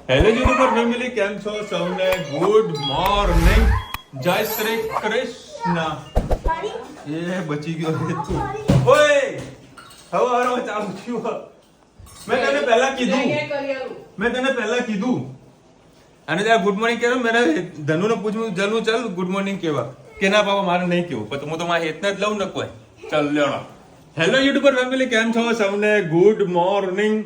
Hello YouTuber family, કેમ છો સૌને? ગુડ મોર્નિંગ, જય શ્રી કૃષ્ણ. એ બચી ગયો રે તું. ઓય હવારમાં ચાલુ થયું. મેં તને પહેલા કીધું અને ત્યાં ગુડ મોર્નિંગ કહેવાનું. મેં ધનુને પૂછ્યું, જલ્લું ચાલ ગુડ મોર્નિંગ કેવા કે ના પાપા મારે નહીં કેવું, પણ હું તો મારા હેતને જ લઉં ને કોઈ. ચાલ લેણો. હેલો યુટ્યુબર ફેમિલી, કેમ છો સૌને? ગુડ મોર્નિંગ,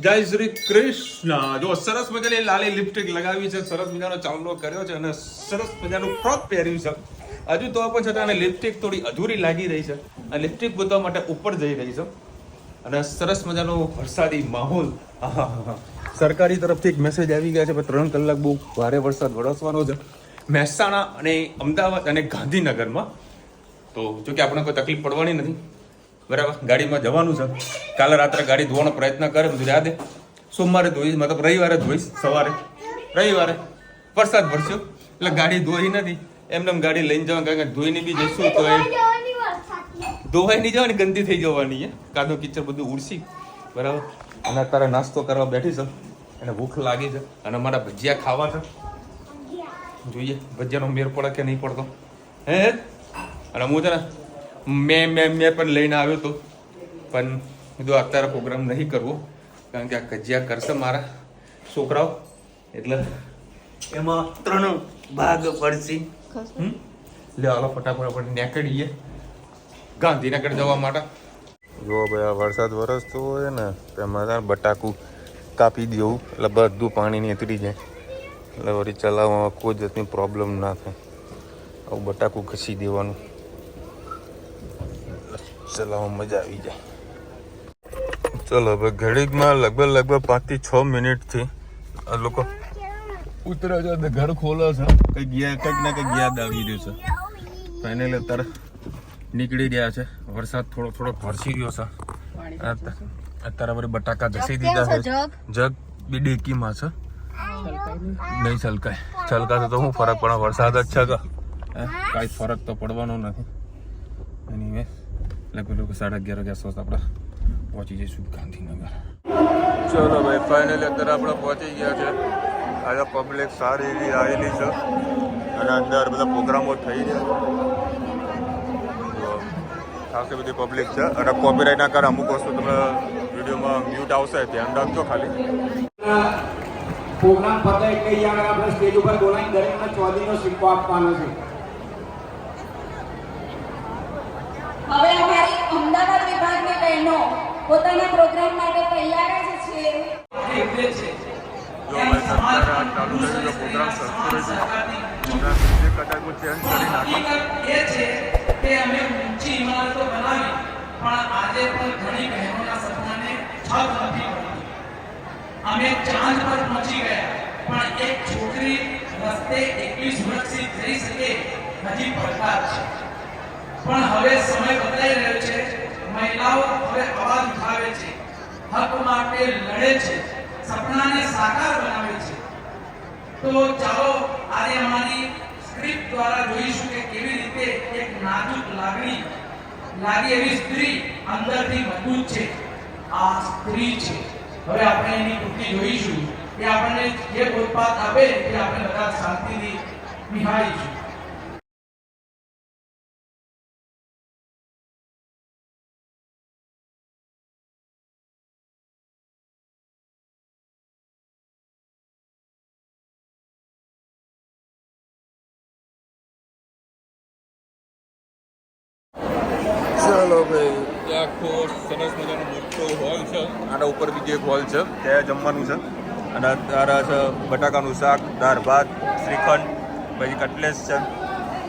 જય શ્રી કૃષ્ણ. જો સરસ મજાની લાલી લિપસ્ટિક લગાવી છે, સરસ મજાનો ચાંદલો કર્યો છે અને સરસ મજાનું ફ્રોક પહેર્યું છે. હજુ તો પણ છતાં લિપસ્ટિક થોડી અધૂરી લાગી રહી છે. આ લિપસ્ટિક બતાવવા માટે ઉપર જઈ રહી છે અને સરસ મજાનો વરસાદી માહોલ. સરકારી તરફથી એક મેસેજ આવી ગયા છે, 3 કલાક બહુ ભારે વરસાદ વરસવાનો છે મહેસાણા અને અમદાવાદ અને ગાંધીનગરમાં. તો જો કે આપણે કોઈ તકલીફ પડવાની નથી, બરાબર. ગાડીમાં જવાનું છે. કાલે રાત્રે ગાડી ધોવાનો પ્રયત્ન કરે, બધું યાદ. સોમવારે ધોઈશ, મતલબ રવિવારે ધોઈશ સવારે. રવિવારે વરસાદ વરસ્યો એટલે ગાડી ધોઈ નથી, એમને ગાડી લઈને જવા, કારણ કે ધોઈને બી જઈશું તો એ ધોવાઈ નહીં જવાની, ગંદી થઈ જવાની છે. કાદો કિચડ બધું ઉડશી, બરાબર. અને અત્યારે નાસ્તો કરવા બેઠી છે અને ભૂખ લાગી છે અને મારા ભજીયા ખાવા છે. જોઈએ ભજીયાનો મેર પડે કે નહીં પડતો. હે અને હું છે ને મેં પણ લઈને આવ્યો હતો, પણ કીધું અત્યારે પ્રોગ્રામ નહીં કરવો, કારણ કે આ કજિયા કરશે મારા છોકરાઓ, એટલે એમાં 3 ભાગ પડશે. લે હાલો ફટાફટ નીકળીએ ગાંધીનગર જવા માટે. જો ભાઈ આ વરસાદ વરસતો હોય ને તેમાં બટાકું કાપી દેવું એટલે બધું પાણી નીતરી જાય, એટલે વળી ચલાવવામાં કોઈ જાતની પ્રોબ્લેમ ના થાય. આવું બટાકું ઘસી દેવાનું, ચલાવવામાં મજા આવી જાય. ચલો હવે ઘડીકમાં લગભગ 5 થી 6 મિનિટથી આ લોકો ઉતરે છે, ઘર ખોલે છે, કંઈક ને કંઈક યાદ આવી રહ્યું છે. ફાઇનલી અત્યારે નીકળી ગયા છે. વરસાદ થોડો વરસી રહ્યો છે. અત્યારે વળી બટાકા ઘસી દીધા છે. જગ બી ડેકીમાં છે, નહીં છલકાય તો શું ફરક પડે, વરસાદ જ છે તો કાંઈ ફરક તો પડવાનો નથી. એની લગભગ 11:30 વાગ્યા આસપાસ આપણે પહોંચી જઈશું ગાંધીનગર. ચલો ભાઈ ફાઇનલી અત્યારે આપણે પહોંચી ગયા છે. આજે પબ્લિક સારી એવી આવેલી છે અને અંદર બધા પ્રોગ્રામો થઈ રહ્યા છે. ખાસી બધી પબ્લિક છે અને કોપીરાઇટ ના કારણે અમુક વસ્તુ તમે વિડીયોમાં મ્યુટ આવશે, ધ્યાન રાખજો ખાલી. પ્રોગ્રામ પતે એટલે આપણે સ્ટેજ ઉપર બોલાવીને દરેકને ચોદીનો સિક્કો આપવાનો છે. હવે અમારી અમદાવાદ વિભાગની બહેનો પોતાના પ્રોગ્રામ માટે તૈયાર જ છે. જો ભાઈ સરકારે આ ચાલુ કરેલો પ્રોગ્રામ સરકારે ચેન્જ કરી નાખો. એ છે કે અમે ઊંચી ઇમારતો બનાવી, પણ આજે પણ ઘણી બહેનોના સપનાને છત નથી પડી. અમે ચાંદ પર પહોંચી ગયા, પણ એક છોકરી રસ્તે એકલી સુરક્ષિત જઈ શકે હજી પડકાર છે. પણ હવે સમય બદલાઈ રહ્યો છે. મહિલાઓ હવે અવાજ ઉઠાવે છે, હક માટે લડે છે, સપનાને સાકાર બનાવે છે. તો ચાલો આજે અમારી સ્ક્રિપ્ટ દ્વારા જોઈશું કે કેવી રીતે એક નાજુક લાગી એવી સ્ત્રી અંદરથી મજબૂત છે. આ સ્ત્રી છે. હવે આપણે એની કૃતિ જોઈશું કે આપણને જે બોધપાઠ આપે એ આપણે બધા શાંતિથી નિહાળીશું. ચલો ભાઈ, આખો સરસ મજાનો મોટો હોલ છે. આના ઉપર બીજો એક હોલ છે, ત્યાં જમવાનું છે. અને તારા છે બટાકાનું શાક, દાળ ભાત, શ્રીખંડ, પછી કટલેસ છે,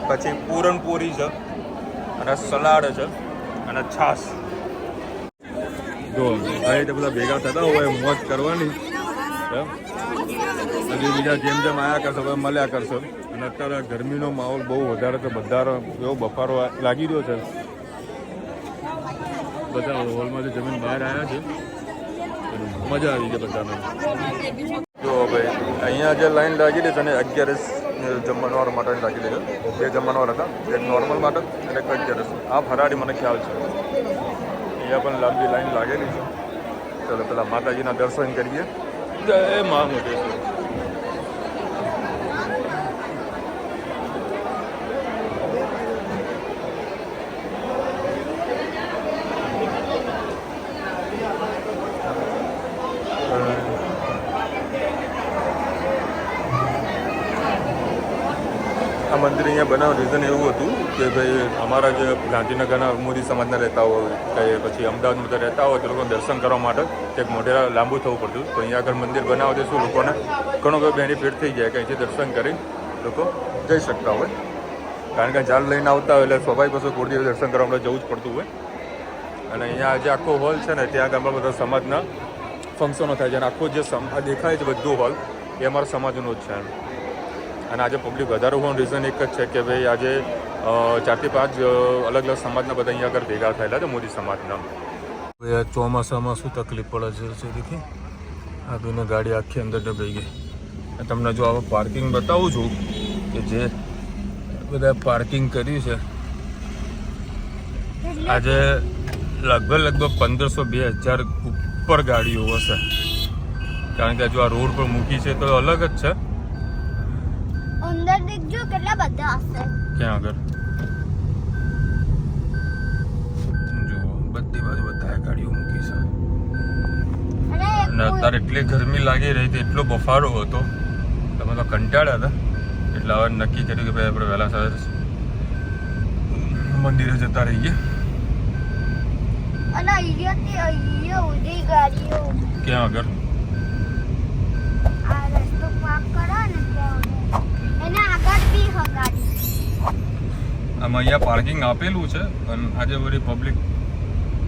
પછી પૂરણપોરી છે અને સલાડ છે અને છાશ. જો આ રીતે બધા ભેગા થતા હોય મોજ કરવાની. હજી બીજા જેમ આવ્યા કરશો હવે મળ્યા કરશો. અને અત્યારે ગરમીનો માહોલ બહુ વધારે છે, બધા એવો બફારો લાગી રહ્યો છે. બધા હોલમાંથી જમીન બહાર આવ્યા છે, મજા આવી ગઈ બધાને. જો ભાઈ અહીંયા જે લાઈન લાગેલી છે ને 11 જમણવાર માટે લાગેલી છે. 2 જમણવાર હતા, એક નોર્મલ માટે અને એક 11. આ ફરાળી મને ખ્યાલ છે. અહીંયા પણ લાંબી લાઈન લાગેલી છે. ચલો પેલા માતાજીના દર્શન કરીએ. જય મા મોટેશ્વર. મંદિર અહીંયા બનાવવાનું રીઝન એવું હતું કે ભાઈ અમારા જે ગાંધીનગરના મોદી સમાજના રહેતા હોય કે પછી અમદાવાદમાં રહેતા હોય તે લોકો દર્શન કરવા માટે એક મોઢેરા લાંબુ થવું પડતું. તો અહીંયા આગળ મંદિર બનાવવા દેશું લોકોને ઘણો બધો બેનિફિટ થઈ જાય કે અહીંથી દર્શન કરી લોકો જઈ શકતા હોય. કારણ કે જાલ લઈને આવતા હોય એટલે સ્વાભાવિક પછી કુળદેવી દર્શન કરવા માટે જવું જ પડતું હોય. અને અહીંયા જે આખો હોલ છે ને ત્યાં આગળ બધા સમાજના ફંક્શનો થાય છે અને આખો જે દેખાય છે બધું હોલ એ અમારા સમાજનું જ છે. અને આજે પબ્લિક વધારે હોવાનું રીઝન એક જ છે કે ભાઈ આજે 4 થી 5 અલગ અલગ સમાજના બધા અહીંયા આગળ ભેગા થયેલા છે મોદી સમાજના. ચોમાસામાં શું તકલીફ પડે છે દેખી આ બેને ગાડી આખી અંદર ડબાઈ ગઈ. તમને જો હવે પાર્કિંગ બતાવું છું કે જે બધા પાર્કિંગ કર્યું છે આજે લગભગ 1500-2000 ઉપર ગાડીઓ હશે. કારણ કે જો આ રોડ પર મૂકી છે તો અલગ જ છે. અંદર દેખજો કેટલા બધા હશે. ક્યાં આગળ જો બધી બાજુ બધા ગાડીઓ મૂકી છે. અને અત્યારે એટલી ગરમી લાગી રહી હતી, એટલો બફારો હતો, તમે તો કંટાળ્યા હતા. એટલે હવે નક્કી કર્યું કે ભાઈ આપણે વહેલા સવારે મંદિરે જતા રહીએ. અને અહીંયા ઉડી ગાડીઓ ક્યાં આગળ આ રસ્તો પાક કરો ને ત્યાં એના આગળ બી ગાડી. આમાં અહીંયા પાર્કિંગ આપેલું છે પણ આજે બધી પબ્લિક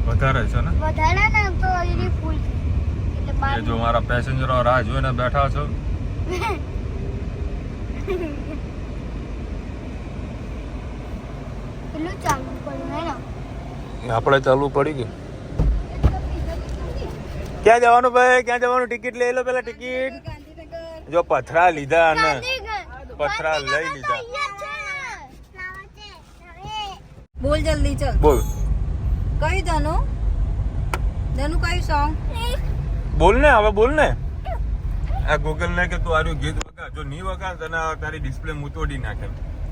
વધારે છે ને. વધારે ને તો અહીંની ફૂલ એટલે બાર એ જો મારા પેસેન્જરો રાહ જોઈને બેઠા છો. પેલું ચાલુ પડ્યું હે ને. આપણે ચાલુ પડી ગયું. ક્યાં જવાનું ભાઈ, ક્યાં જવાનું? ટિકિટ લઈ લો પેલા. ટિકિટ જો પથરા લીધા અને પથરા લઈ લીધા. બોલ જલ્દી ચલ. બોલ કયું ધનુ કયું સોંગ? બોલ ને, હવે બોલ ને. આ ગૂગલ ને કે તું આર્યું ગીત વગા, જો નહીં વગા તને તારી ડિસ્પ્લે હું તોડી નાખે.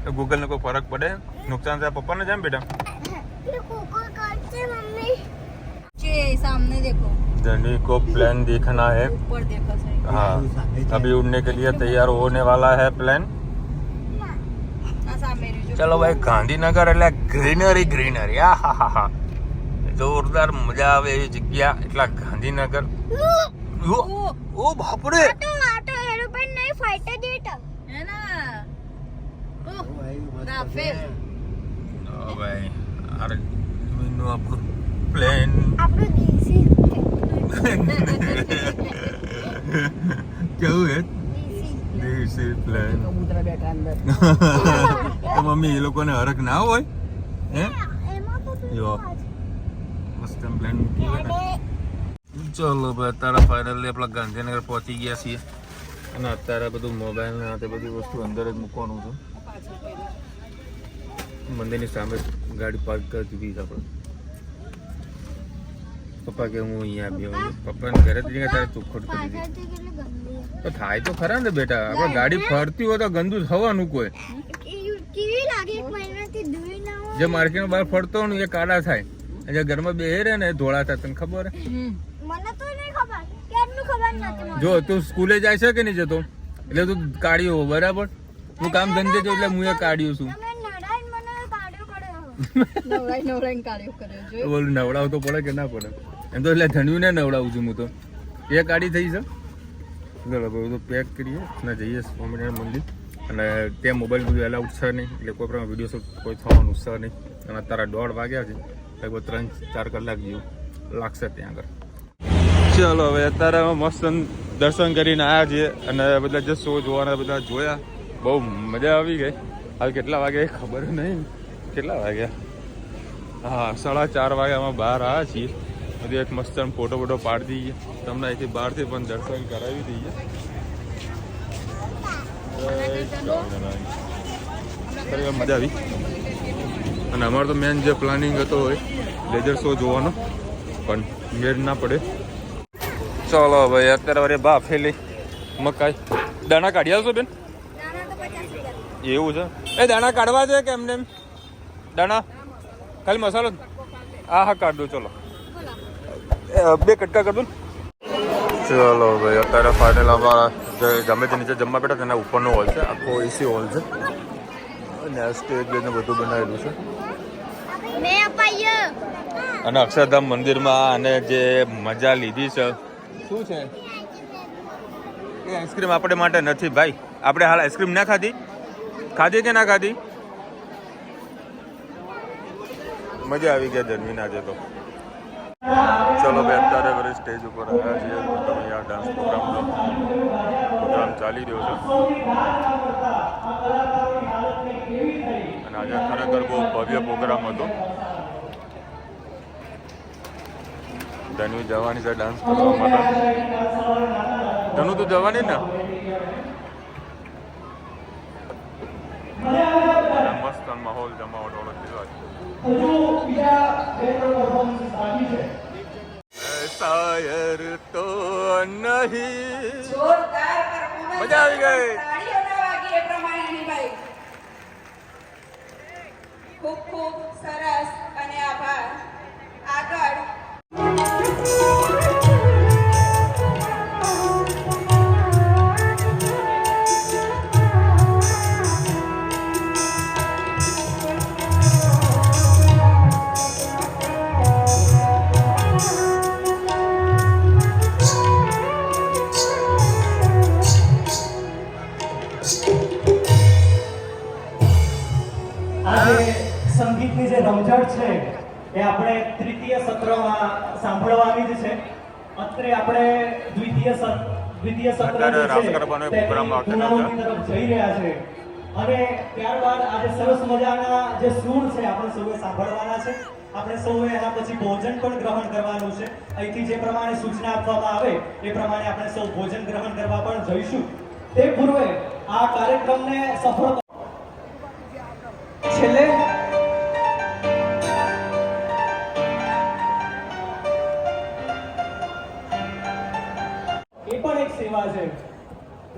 તો ગૂગલ ને કોઈ ફરક પડે? નુકસાન થાય પપ્પાને જેમ બેટા. चे सामने देखो, जर्नी को प्लान देखना है. ऊपर देखो सही. हाँ, अभी उड़ने के लिए तैयार होने वाला है प्लान. आ सामने रही जो. चलो भाई, गांधीनगर એટલે ગ્રીનરી. આહાહા, જોરદાર મજા આવે એવી જગ્યા. એટલા ગાંધીનગર. ઓ બાપરે, આટો એરોપ્લેન નહીં, ફાઇટર જેટ है ना. ओह राफेल. ઓ ભાઈ અરે મેનો આપણું પ્લેન. આપણું દેશી કેવું હે દેશી દેશી પ્લેન. कबूतर बैठा अंदर. તો મમ્મી એ લોકોને હરખ ના હોય હે? એમાં તો જો મસ્ત પ્લાન મૂકી હોય ને. ચલો ભાઈ, અત્યારે ફાઇનલી આપણા ગાંધીનગર પહોંચી ગયા છીએ. અને અત્યારે બધું મોબાઈલ ને આ તે બધી વસ્તુ અંદર જ મૂકવાનું છે. મંદિરની સામે ગાડી પાર્ક કરી દીધી છે આપણે. પપ્પા કે હું અહીંયા આવ્યો. પપ્પાને ઘરે જ તારે ચોખ્ખટ કરી દીધી. પાછળથી કેટલી ગંદી તો થાય તો ખરા ને બેટા. આપણે ગાડી ફરતી હોય તો ગંદુ થવાનું. કોઈ કેવી લાગે એક મહિનાથી ધોઈ ના હોય. જે માર્કેટમાં બહાર ફરતો હોય ને એ કાળા થાય, અને જે ઘરમાં બેહે રહે ને એ ધોળા થાય. તને ખબર હે? મને તો નહીં ખબર, કેમનું ખબર નથી મને. જો તું સ્કૂલે જાય છે કે નહીં જતો, એટલે તું કાઢ્યો હો, બરાબર. હું કામ ધંધે જો એટલે હું એ કાઢ્યું છું. તમે નડાઈને મને કાઢ્યો કર્યો. नवराई कार्य करे जो. બોલું નવડાવ તો પડે કે ના પડે? એમ તો એટલે ધણ્યું ને નવડાવું છું હું તો. એ કાઢી થઈ છે. ચલો બધું પેક કરીએ અને જઈએ સ્વામિનારાયણ મંદિર. અને ત્યાં મોબાઈલ બધું એલાઉડ છે નહીં, એટલે કોઈ પણ વિડીયો શૂટ કોઈ થવાનું છે નહીં. અને અત્યારે 1:30 વાગ્યા છે, લગભગ 3-4 કલાક જેવું લાગશે ત્યાં આગળ. ચલો હવે અત્યારે મસ્ત દર્શન કરીને આવ્યા છીએ અને બધા જે શો જોવાના બધા જોયા. બહુ મજા આવી ગઈ. હવે કેટલા વાગે ખબર નહીં. કેટલા વાગ્યા? હા, 4:30 વાગ્યામાં બહાર આવ્યા છીએ. બધું એક મસ્ત ફોટો પાડી દઈએ. તમને અહીંથી બહારથી પણ દર્શન કરાવી દઈએ. ખરેખર મજા આવી. અને અમારો તો મેન જે પ્લાનિંગ હતો હોય લેઝર શો જોવાનો, પણ મેળ ના પડે. ચલો ભાઈ, અત્યારે વારે બાફેલી મકાઈ દાણા કાઢી આવશો બેન? એવું છે? એ દાણા કાઢવા છે કે એમને? દાણા ખાલી મસાલો? હા કાઢ દો. ચલો 2 કટકા કરી દો. ચલો ભાઈ, અત્યારે ફાઇનલ અમારા જે ગમે તે નીચે જમવા બેઠા તેના ઉપરનો હોલ છે. આખો એસી હોલ છે. અને આ સ્ટેજ ને બધું બનાવેલું છે. મેં અપાયો. અને અક્ષરધામ મંદિરમાં અને જે મજા લીધી છે શું છે એ આઈસ્ક્રીમ આપણે માટે નથી ભાઈ. આપણે હાલ આઈસ્ક્રીમ ના ખાધી કે ના ખાધી? મજા આવી ગયા જન્મીને આજે તો. ચલો ભાઈ અત્યારે વળી સ્ટેજ ઉપર આવ્યા છીએ. તમે આ ડાન્સ પ્રોગ્રામ ચાલી રહ્યો છે અને આજે ખરેખર બહુ ભવ્ય પ્રોગ્રામ હતો. ધનુ જવાની છે ડાન્સ કરવા માટે. ધનુ તો જવાની ને? મસ્ત માહોલ જમાવટ વાળો થયો છે. શાયર તો નહીં. જોરદાર performance. મજા આવી ગઈ. તાળીઓના વાગે એ પ્રમાણેની ભાઈ. ખૂબ ખૂબ સરસ અને આભાર. આગળ આજે સંગીતની જે રમઝટ છે એ આપણે તૃતીય સત્રમાં સાંભળવાની જ છે. અત્રે આપણે દ્વિતીય સત્ર અત્યારે જે રાસ છે ગરબાનો એક તે પ્રોગ્રામ રાખેલો છે. પૂર્ણાહુતિ તરફ જઈ રહ્યા છે અને ત્યારબાદ આજે સરસ મજાના જે સૂર છે આપણે સૌએ સાંભળવાના છે. આપણે સૌએ એના પછી ભોજન પણ ગ્રહણ કરવાનું છે. અહીંથી જે પ્રમાણે સૂચના આપવામાં આવે એ પ્રમાણે આપણે સૌ ભોજન ગ્રહણ કરવા પણ જઈશું. તે પૂર્વે આ કાર્યક્રમને સફળ છેલ્લે એ પણ એક સેવા છે.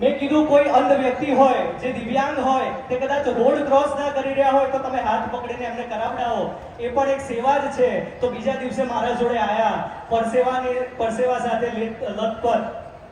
મેં કીધું કોઈ અંધ વ્યક્તિ હોય જે દિવ્યાંગ હોય તે કદાચ રોડ ક્રોસ ના કરી રહ્યા હોય તો તમે હાથ પકડીને એમને કરાવડાવો. એ પણ એક સેવા જ છે. તો બીજા દિવસે મારા જોડે આયા પરસેવા સાથે લથપથ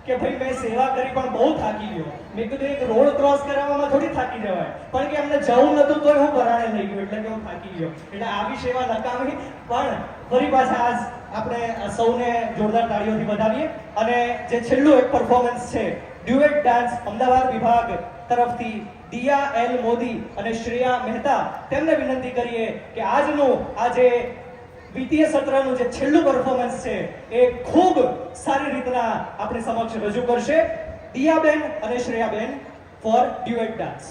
કે ભાઈ મેં સેવા કરી પણ બહુ થાકી ગયો. મેં કીધું એક રોડ ક્રોસ કરવામાં થોડી થાકી જવાય, પણ કે એમને જવું નતું તોય હું પરાણે લઈ ગયો એટલે કે હું થાકી ગયો. એટલે આવી સેવા નકામી. પણ ફરી પાછા આજ આપણે સૌને જોરદાર તાળીઓથી વધાવીએ અને જે છેલ્લું એક પરફોર્મન્સ છે ડ્યુએટ ડાન્સ અમદાવાદ વિભાગ તરફથી દિયા એલ મોદી અને શ્રેયા મહેતા, તેમને વિનંતી કરીએ કે આજનું આજે દ્વિતીય સત્રનું જે છેલ્લું પરફોર્મન્સ છે એ ખૂબ સારી રીતના આપણે સમક્ષ રજૂ કરશે. દિયાબેન અને શ્રેયાબેન ફોર ડ્યુએટ ડાન્સ.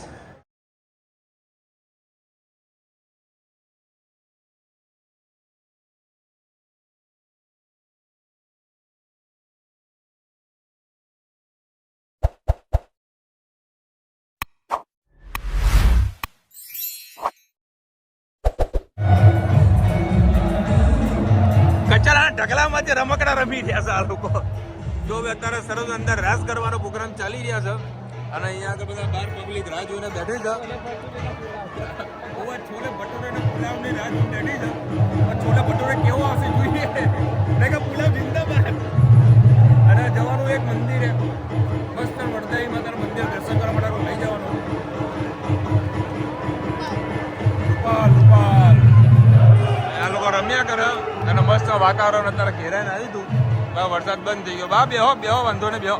કચરાના ઢગલામાં જે રમકડા રમી રહ્યા છે આ લોકો. જો હવે અત્યારે સરસ અંદર રાસ કરવાનો પ્રોગ્રામ ચાલી રહ્યા છે અને અહીંયા આગળ બધા બાર પબ્લિક રાહ જોઈને બેઠી છે. છોલે ભટુરે ને પુલાવની રાહ જોઈને બેઠી છે. છોલે ભટુરે કેવો આવશે જોઈએ કે પુલાવ જિંદાબાદ. અને જવાનું એક મંદિર મસ્ત વડદાઈ માતાનું મંદિર દર્શન કરવા માટે લઈ જવાનું. આ લોકો રમ્યા કરે અને મસ્ત વાતાવરણ અત્યારે ઘેરાઈને આવી હતું. વરસાદ બંધ થઈ ગયો. બા બેહો વાંધો ને બેહો.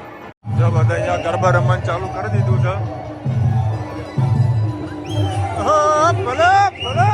જો બધા અહીંયા ગરબા રમવાનું ચાલુ કરી દીધું છે. ભલે ભલે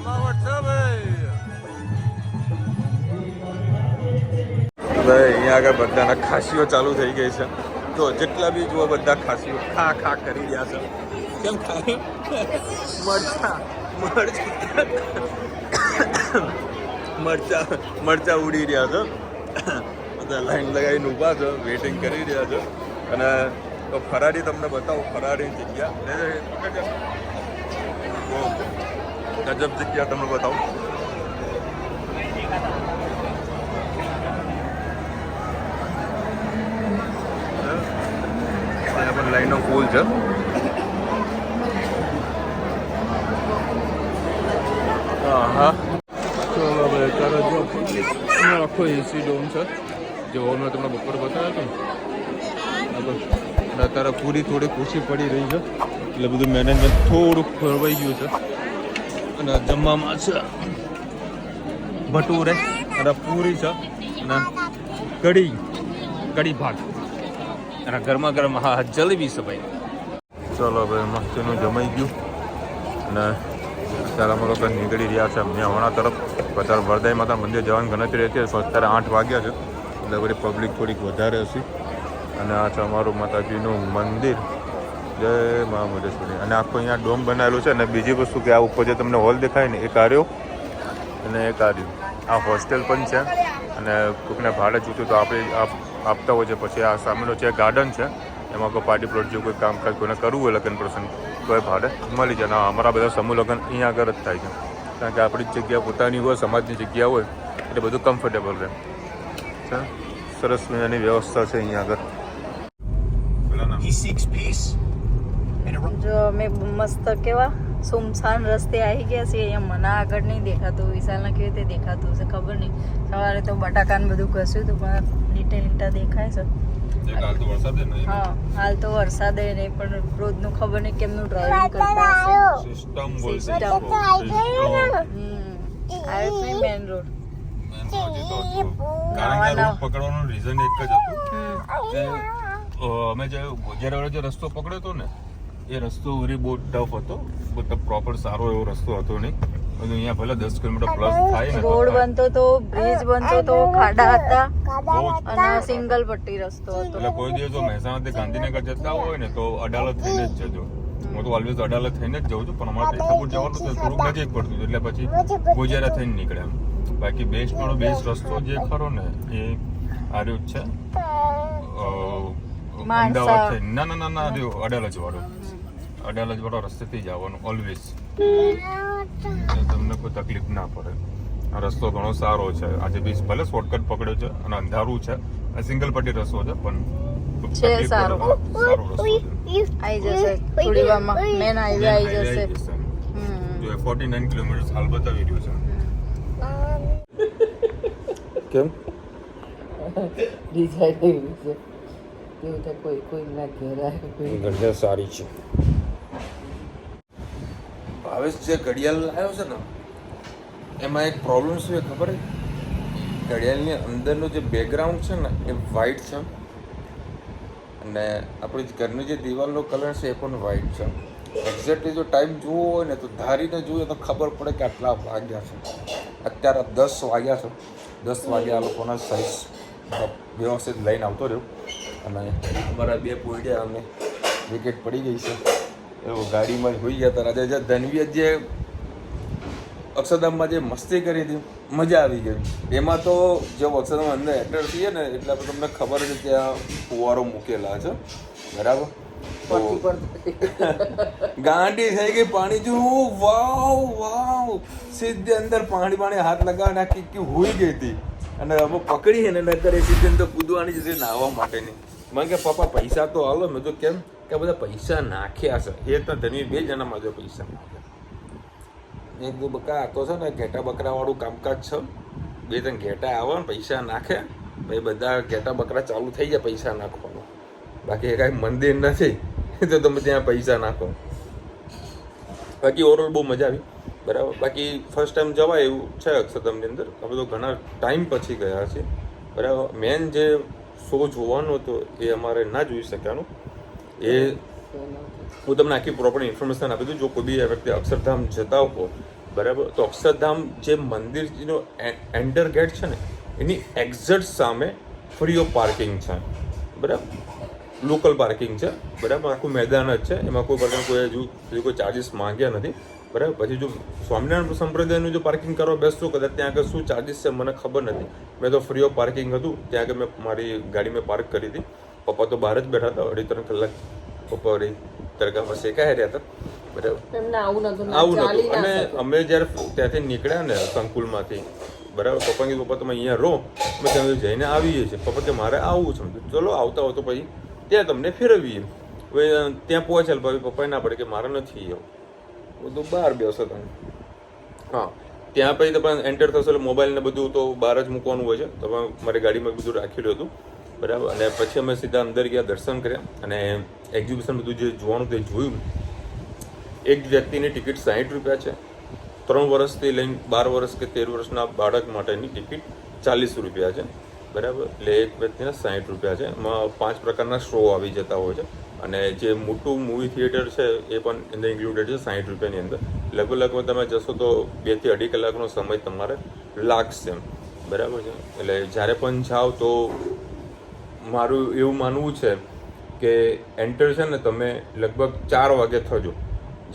જમાવટ છે ભાઈ. ભાઈ અહીંયા આગળ બધાના ખાંસીઓ ચાલુ થઈ ગઈ છે. તો જેટલા બી જુઓ બધા ખાંસીઓ ખા ખા કરી રહ્યા છે. કેમ ખાય? મરચા ઉડી રહ્યા છે. બધા લાઈન લગાવીને ઊભા છે, વેઇટિંગ કરી રહ્યા છે. અને તો ફરારી તમને બતાવું, ફરારીની જગ્યા ગજબ જગ્યા તમને બતાવું. અહીંયા પણ લાઈનો ફૂલ છે. હા ચલો ભાઈ, અત્યારે જો આખો એસી ડોમ છે જે હોલમાં તમને બપોર બતાવ્યો હતો ને. અત્યારે પૂરી થોડીક ઓછી પડી રહી છે એટલે બધું મેનેજમેન્ટ થોડુંક ફરવાઈ ગયું છે. અને જમવામાં છે ભટુરે અને પૂરી છે અને કઢી ભાત અને ગરમા ગરમ હા જલેબી છે ભાઈ. ચલો ભાઈ, મસ્તીનું જમાઈ ગયું અને અત્યારે અમે લોકો નીકળી રહ્યા છે મેહોણા તરફ. અત્યારે વરદાઈ માતા મંદિર જવાની ગણતરી હતી. અત્યારે 8 વાગ્યા છે એટલે બધી પબ્લિક થોડીક વધારે હશે. અને આ છે અમારું માતાજીનું મંદિર. જય મા મધેશ્વરી. અને આખો અહીંયા ડોમ બનાવેલું છે. અને બીજી વસ્તુ કે આ ઉપર જે તમને હોલ દેખાય ને એક આર્યો અને એક આર્યું. આ હોસ્ટેલ પણ છે અને કોઈકને ભાડે જોતું તો આપણે આપતા હોય છે. પછી આ સામેનો છે ગાર્ડન છે, એમાં કોઈ પાર્ટી પ્લોટ જેવું કોઈ કામકાજ કોઈને કરવું હોય લગ્ન પ્રસંગ તો એ ભાડે મળી જાય. અને અમારા બધા સમૂહ લગ્ન અહીંયા આગળ જ થાય છે કારણ કે આપણી જગ્યા પોતાની હોય, સમાજની જગ્યા હોય એટલે બધું કમ્ફર્ટેબલ રહે છે. સરસ મજાની વ્યવસ્થા છે અહીંયા આગળ. જો અમે મસ્ત કેવા સુમસાન રસ્તે આવી ગયા છીએ. અહીંયા મને આગળ નહીં દેખાતું, વિશાલને કેવી રીતે દેખાતું છે ખબર નહીં. સવારે તો બટાકાને બધું ઘસ્યું હતું પણ લીટા દેખાય છે. હા, હાલ તો વરસાદે નહીં પણ રોજનું ખબર નહીં કેમનું ડ્રાઇવિંગ કરતા હશે. મેન રોડ પકડવાનું રીઝન એક જ હતું કે અમે જે ગોજિયાવાળો જે રસ્તો પકડ્યો હતો ને એ રસ્તો બહુ ટફ હતો, મતલબ પ્રોપર સારો એવો રસ્તો હતો નહીં. અહીંયા ભલે 10 કિલોમીટર પ્લસ થાય ને, રોડ બનતો તો બ્રિજ બનતો તો ખાડા હતા અને સિંગલ પટ્ટી રસ્તો હતો. એટલે કોઈ દિવસ જો મહેસાણાથી ગાંધીનગર જતા હોય ને તો અડાલત થઈને જ જજો. હું તો ઓલવેઝ અડાલત થઈને જ જાઉં છું પણ અમારે પેથાપુર જવાનું તો થોડુંક નજીક પડતું હતું એટલે પછી ગોજિયારા થઈને નીકળે એમ. બાકી બેસ્ટનો બેસ્ટ રસ્તો જે ખરો ને એ આર્યો જ છે અમદાવાદ છે. ના અડાલજ વાળો રસ્તેથી જવાનું ઓલવેઝ, તમને કોઈ તકલીફ ના પડે. આ રસ્તો ઘણો સારો છે. આજે બી ભલે શોર્ટકટ પકડ્યો છે અને અંધારું છે, આ સિંગલ પટ્ટી રસ્તો છે પણ સારો રસ્તો આવી જશે થોડી વારમાં. મેન હાઈવે આવી જશે. જો 49 કિલોમીટર હાલ બતાવી રહ્યું છે. કેમ ઘડિયાળ સારી છે. ભાવેશ જે ઘડિયાળ લાવ્યો છે ને એમાં એક પ્રોબ્લેમ શું છે ખબર? ઘડિયાળની અંદરનું જે બેકગ્રાઉન્ડ છે ને એ વ્હાઈટ છે અને આપણી ઘરની જે દિવાલનો કલર છે એ પણ વ્હાઈટ છે. એક્ઝેક્ટલી જો ટાઈમ જોવો હોય ને તો ધારીને જોઈએ તો ખબર પડે કે આટલા વાગ્યા છે. અત્યારે 10 વાગ્યા છે. 10 વાગે આ લોકોના સાઈઝ વ્યવસ્થિત લઈને આવતો રહ્યો અને અમારા 2 પોઈડ્યા અને વિકેટ પડી ગઈ છે. એવું ગાડીમાં જ હોઈ ગયા હતા. રાજા જે ધનવીએ જે અક્ષરધામમાં જે મસ્તી કરી હતી મજા આવી ગઈ. એમાં તો જે અક્ષરધામ અંદર એન્ટર થઈએ ને એટલે તમને ખબર છે ત્યાં ફુવારો મૂકેલા છે, બરાબર? ગાંડી થઈ ગઈ પાણી જો વાવ સીધી અંદર પાણી હાથ લગાવી નાખી હોઈ ગઈ હતી અને અમે પકડી ને નકર એ સીધી અંદર કૂદવાની જતી નાહવા માટેની. મને કે પપ્પા પૈસા તો હાલો. મેં તો કેમ કે બધા પૈસા નાખ્યા છે. એ તો ધની 2 જણામાં જો પૈસા નાખ્યા. એક બકા તો છે ને ઘેટા બકરા વાળું કામકાજ છે. 2-3 ઘેટા આવે ને પૈસા નાખે ભાઈ બધા ઘેટા બકરા ચાલુ થઈ જાય પૈસા નાખવાનું. બાકી કાંઈ મંદિર નથી તો તમે ત્યાં પૈસા નાખો. બાકી ઓવરઓલ બહુ મજા આવી, બરાબર. બાકી ફર્સ્ટ ટાઈમ જવાય એવું છે અક્ષરધામની અંદર. આપણે તો ઘણા ટાઈમ પછી ગયા છે, બરાબર. મેન જે શો જોવાનો હતો એ અમારે ના જોઈ શક્યાનું. એ હું તમને આખી પ્રોપર ઇન્ફોર્મેશન આપી દઉં. જો કોઈ બી વ્યક્તિ અક્ષરધામ જતા હો બરાબર. તો અક્ષરધામ જે મંદિરનો એન્ટર ગેટ છે ને એની એક્ઝેક્ટ સામે ફ્રી ઓફ પાર્કિંગ છે, બરાબર. લોકલ પાર્કિંગ છે, બરાબર. આખું મેદાન જ છે, એમાં કોઈ પ્રકાર કોઈ ચાર્જિસ માંગ્યા નથી, બરાબર. પછી જો સ્વામિનારાયણ સંપ્રદાયનું જો પાર્કિંગ કરવા બેસતો કદાચ ત્યાં આગળ શું ચાર્જિસ છે મને ખબર નથી. મેં તો ફ્રી ઓફ પાર્કિંગ હતું ત્યાં આગળ મેં મારી ગાડી મેં પાર્ક કરી હતી. પપ્પા તો બહાર જ બેઠા હતા, 2.5-3 કલાક પપ્પા તડકામાં શેકાઈ રહ્યા હતા, બરાબર. આવું નતું. અને અમે જ્યારે ત્યાંથી નીકળ્યા ને સંકુલમાંથી, બરાબર, પપ્પા કીધું પપ્પા તમે અહીંયા રહો, અમે ત્યાં જઈને આવીએ છીએ. પપ્પા કે મારે આવવું છે. ચલો આવતા હો તો પછી ત્યાં તમને ફેરવીએ. હવે ત્યાં પહોંચેલ ભાઈ પપ્પાએ ના પડે કે મારે નથી આવું, બધું બહાર બેસો તમે. હા, ત્યાં પછી તમે એન્ટર થશો એટલે મોબાઈલ ને બધું તો બહાર જ મૂકવાનું હોય છે. તમે મારી ગાડીમાં બધું રાખેલું હતું, બરાબર. અને પછી અમે સીધા અંદર ગયા, દર્શન કર્યા અને એક્ઝિબિશન બધું જે જોવાનું તે જોયું. એક વ્યક્તિની ટિકિટ 60 રૂપિયા છે. 3 વર્ષથી લઈને 12 વર્ષ કે 13 વર્ષના બાળક માટેની ટિકિટ 40 રૂપિયા છે, બરાબર. એટલે એક વ્યક્તિના 60 રૂપિયા છે. એમાં 5 પ્રકારના શો આવી જતા હોય છે અને જે મોટું મૂવી થિયેટર છે એ પણ અંદર ઇન્ક્લુડેડ છે 60 રૂપિયાની અંદર. લગભગ તમે જશો તો 2 થી 2.5 કલાકનો સમય તમારે લાગશે, બરાબર છે. એટલે જ્યારે પણ જાઓ તો મારું એવું માનવું છે કે એન્ટર છે ને તમે લગભગ 4 વાગે થજો.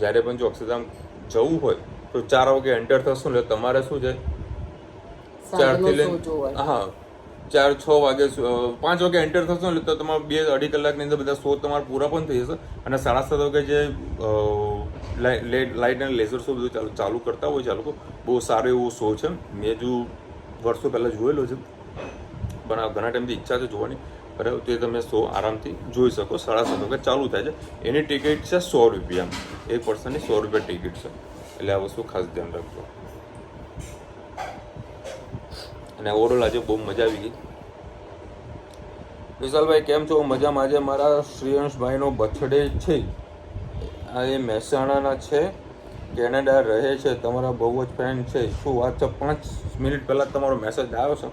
જ્યારે પણ જો અક્ષરધામ જવું હોય તો 4 વાગે એન્ટર થશો ને તમારે શું છે 4 થી લઈને 4-6 વાગે 5 વાગે એન્ટર થશો ને તો તમારે 2-2.5 કલાકની અંદર બધા શો તમારા પૂરા પણ થઈ જશે. અને 7:30 વાગે જે લાઇટ અને લેઝર શો બધું ચાલુ કરતા હોય છે આ લોકો, બહુ સારો એવો શો છે. મેં જો વર્ષો પહેલાં જોયેલો છે પણ આ ઘણા ટાઈમથી ઈચ્છા છે જોવાની, બરાબર. તો એ તમે શો આરામથી જોઈ શકો. 7:30 વાગે ચાલુ થાય છે. એની ટિકિટ છે 100 રૂપિયા, એક પર્સનની 100 રૂપિયા ટિકિટ છે. એટલે આ વસ્તુ ખાસ ધ્યાન રાખજો. અને ઓવરઓલ આજે બહુ મજા આવી ગઈ. વિશાલભાઈ કેમ છો? મજામાં. આજે મારા શ્રેયંશભાઈનો બર્થડે છે. આ એ મહેસાણાના છે, કેનેડા રહે છે, તમારા બહુ જ ફેન છે. શું વાત છે? 5 મિનિટ પહેલાં તમારો મેસેજ આવ્યો છે.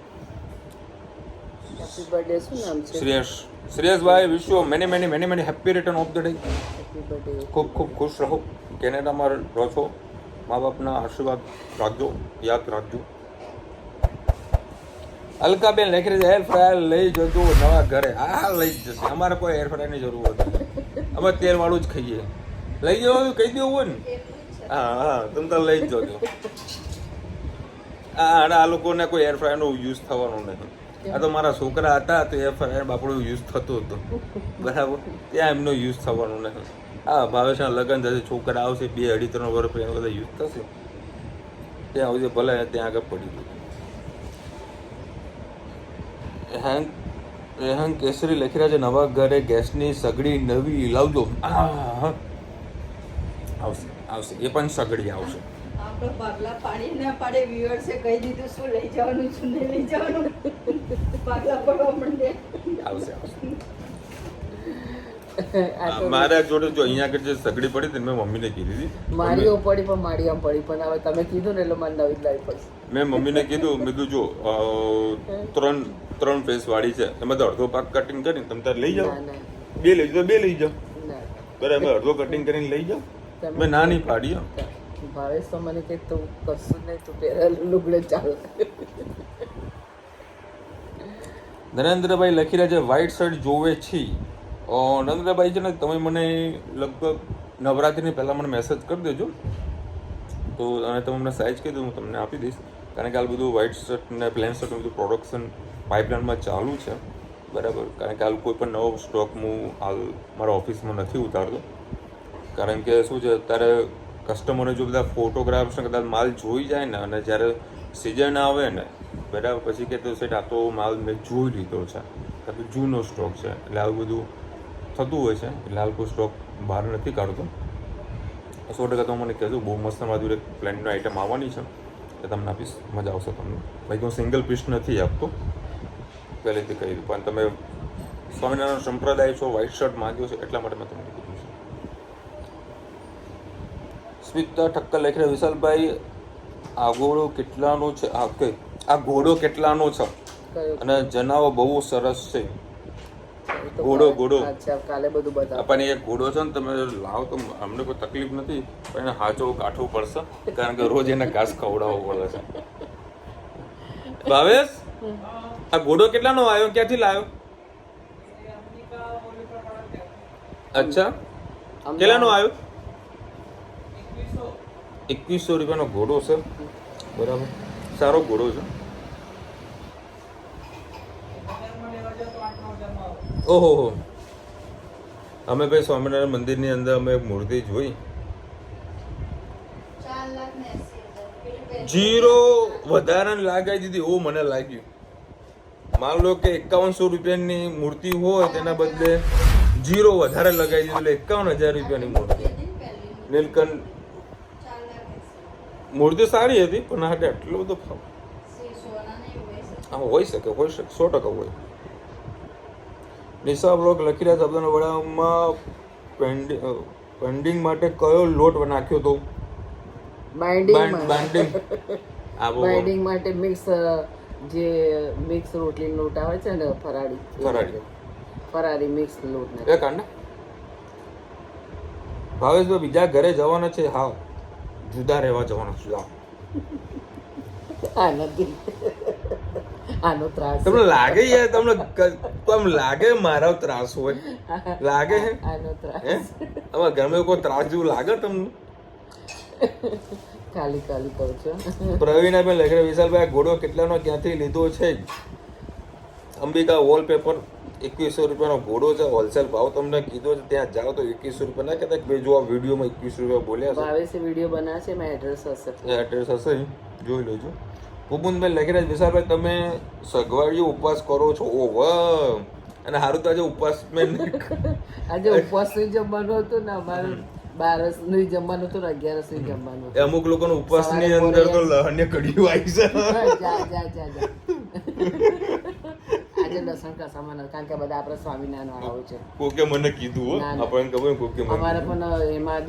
શ્રેયસભાઈ wish you many happy return of the day. ખૂબ ખૂબ ખુશ રહો. કેનેડામાં રહો છો, મા બાપના આશીર્વાદ રાખજો, યાદ રાખજો. અલકાબેન લખી છે એર ફ્રાયર લઈ જજો નવા ઘરે. હા લઈ જ જશે, અમારે કોઈ એર ફ્રાયરની જરૂર નથી, અમે તેલવાળું જ ખાઈએ. લઈ જવાનું કહી દેવું હોય ને. હા તમે તો લઈ જ જજો. આ લોકોને કોઈ એર ફ્રાયરનો યુઝ થવાનો નથી. આ તો મારા છોકરા હતા તો એર ફ્રાયર બાપડું યુઝ થતું હતું, બરાબર. ત્યાં એમનો યુઝ થવાનો નથી. હા, ભાવેશના લગ્ન થશે, છોકરા આવશે 2-2.5-3 વર્ષ પછી એનો બધા યુઝ થશે, ત્યાં આવશે ભલે ત્યાં આગળ પડી ગયું. રેહાંગ કેસરી લખી રહ્યા છે નવા ઘરે ગેસની સગડી નવી લાવજો. આવશે આવશે, એ પણ સગડી આવશે. આપણે ભાગલા પાડી ના પાડે, વ્યુઅર્સે કહી દીધું શું લઈ જવાનું શું નહીં લઈ જવાનું, ભાગલા પડવા માંડે. આવશે આવશે. મારા જોડે જો અહીંયા આગળ જે સગડી પડી હતી મેં મમ્મીને કીધી હતી. મારીઓ પડી પણ મારીઓ પડી પણ હવે તમે કીધું ને એટલે મને નવી જ લાવી પડશે. મેં મમ્મીને કીધું, મેં કીધું જો 3 ફેસ વાળી છે, એમાં તો અડધો પાક કટિંગ કરીને તમે તાર લઈ જાઓ. 2 લઈ જાઓ, 2 લઈ જાઓ, બરાબર. અડધો કટિંગ કરીને લઈ જાઓ. મેં ના નહીં પાડી. ભાવેશ તો મને કે તું કશું નહીં, તું પહેરેલું લુગડે ચાલે. નરેન્દ્રભાઈ લખી રહ્યા છે વ્હાઈટ શર્ટ જોવે છે. નરેન્દ્રભાઈ છે ને તમે મને લગભગ નવરાત્રિની પહેલાં મને મેસેજ કરી દેજો તો, અને તમે મને સાઇઝ કહી દો, હું તમને આપી દઈશ. કારણ કે હાલ બધું વ્હાઈટ શર્ટ ને પ્લેન શર્ટનું બધું પ્રોડક્શન પાઇપલાઇનમાં ચાલુ છે, બરાબર. કારણ કે હાલ કોઈ પણ નવો સ્ટોક હું હાલ મારા ઓફિસમાં નથી ઉતારતો. કારણ કે શું છે, અત્યારે કસ્ટમરને જો બધા ફોટોગ્રાફ્સને કદાચ માલ જોઈ જાય ને અને જ્યારે સિઝન આવે ને, બરાબર, પછી કે તો સેટ આ તો માલ મેં જોઈ લીધો છે, કારણ કે જૂનો સ્ટોક છે. એટલે આવું બધું થતું હોય છે. એટલે હાલ કોઈ સ્ટોક બહાર નથી કાઢતો. 100% તો મને કહેજો, બહુ મસ્ત મારી પ્લેનનો આઈટમ આવવાની છે એ તમને આપીશ, મજા આવશે તમને. ભાઈ હું સિંગલ પીસ નથી આપતો, પહેલેથી કહી દઉં. પણ તમે સ્વામિનારાયણ સંપ્રદાય છો, વ્હાઇટ શર્ટ માંગ્યો છે એટલા માટે મેં તમને કીધું છે. સ્મિતા ઠક્કર લખી રહ્યા વિશાલભાઈ આ ઘોડો કેટલાનો છે? આ ઘોડો કેટલાનો છે? અને જણાવો, બહુ સરસ છે. એ તો ઘોડો, ઘોડો. અચ્છા કાલે બધું બતાવો. આપણને એક ઘોડો છે ને તમે લાવો તો અમને કોઈ તકલીફ નથી પણ એને હાચો કાઢવું પડશે કારણ કે રોજ એને ઘાસ ખવડાવવો પડે છે. ભાવેશ આ ઘોડો કેટલાનો આવ્યો ક્યાંથી લાવ્યો? અચ્છા કેટલાનો આવ્યો? 2100 રૂપિયાનો ઘોડો છે. બરાબર, સારો ઘોડો છે. ઓહો હો. અમે ભાઈ સ્વામિનારાયણ મંદિરની અંદર અમે એક મૂર્તિ જોઈ, 4,80,000. જીરો વધારે લગાવી દીધી એવું મને લાગ્યું. માન લો કે 5100 રૂપિયાની મૂર્તિ હોય તેના બદલે જીરો વધારે લગાવી દીધું એટલે 51,000 રૂપિયાની મૂર્તિ. નીલકંઠ 4,80,000. મૂર્તિ સારી હતી પણ હાટે આટલો બધો ભાવ સોના નહીં હોય છે. હા હોઈ શકે 100% હોય. નિશા બ્લોક લખી રહ્યા શબ્દના વડામાં પેન્ડિંગ માટે કયો લોટ નાખ્યો તો? બાઇન્ડિંગ બાઇન્ડિંગ બાઇન્ડિંગ માટે મિક્સ જે મિક્સ રોટલી લોટ આવે છે ને ફરાળી ફરારી મિક્સ લોટ એ નાખે. કાંડા ભાવેશભાઈ બીજા ઘરે જવાના છે. હા જુદા રહેવા જવાના જુદા. આ નથી આનો ત્રાસ તમને લાગે યાર તમને લાગે મારો ત્રાસ હોય લાગે હે આનો ત્રાસ હે અમારા ઘરમાં કોઈ ત્રાસ જેવું લાગે તમને? ખાલી ખાલી કહું છું. પ્રવીણાબેન લખે વિશાલભાઈ આ ઘોડો કેટલાનો ક્યાંથી લીધો છે? અંબિકા વોલપેપર 2100 રૂપિયાનો ઘોડો છે. હોલસેલ ભાવ તમને કીધો છે ત્યાં જાઓ તો 2100 રૂપિયા ના કહેતા કે જો આ વિડીયોમાં 2100 રૂપિયા બોલ્યા ભાવેશે વિડીયો બનાવે છે એમાં એડ્રેસ હશે. છે. એડ્રેસ હશે જોઈ લેજો. કુમુદભાઈ લખી રહ્યા વિશાલભાઈ તમે સગવાડીઓ ઉપવાસ કરો છો? ઓ વાહ, અને સારું તો આજે ઉપવાસ મેં આજે ઉપવાસનું જમવાનું હતું ને અમારે 12 નું જમવાનું હતું ને 11 નું જમવાનું હતું. અમુક લોકોનો ઉપવાસની અંદર તો લહણની કડીઓ આવી છે. જા આજે લસણ કસામાં નથી કારણ કે બધા આપણે સ્વામિનારાયણ વાળાઓ છે. કોકે મને કીધું હો, ના, ના. આપણને ખબર કોકે મને અમારે કીધું. પણ એમાં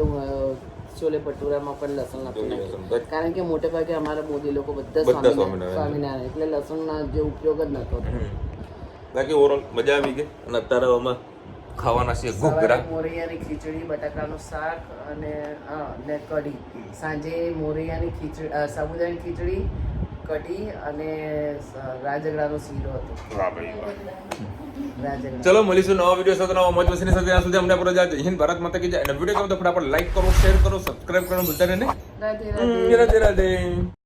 છોલે ભટુરામાં પણ લસણ નથી લસણ. નાખ્યું કારણ કે મોટે ભાગે અમારા મોદી લોકો બધા બધા સ્વામિનારાયણ સ્વામિનારાયણ. એટલે લસણના જે ઉપયોગ જ નતો બાકી ઓવરઓલ મજા આવી ગઈ અને અત્યારે અમે ખાવાના છે ઘૂઘરા. સવારે મોરૈયાની ખીચડી બટાકાનું શાક અને ને કઢી. સાંજે મોરૈયાની ખીચડી સાબુદાણાની ખીચડી કઢી અને રાજગરાનો શીરો હતો. રાજગરા. ચલો મળીશું નવા વિડીયો સાથે નવા મોજ મસ્તીની સાથે. ત્યાં સુધી અમને પર જય હિન્દ, ભારત માતા કી જય. અને વિડીયો ગમે તો ફટાફટ લાઈક કરો, શેર કરો, સબસ્ક્રાઇબ કરવાનું ભૂલતા નહીં. રાધે રાધે. રાધે રાધે.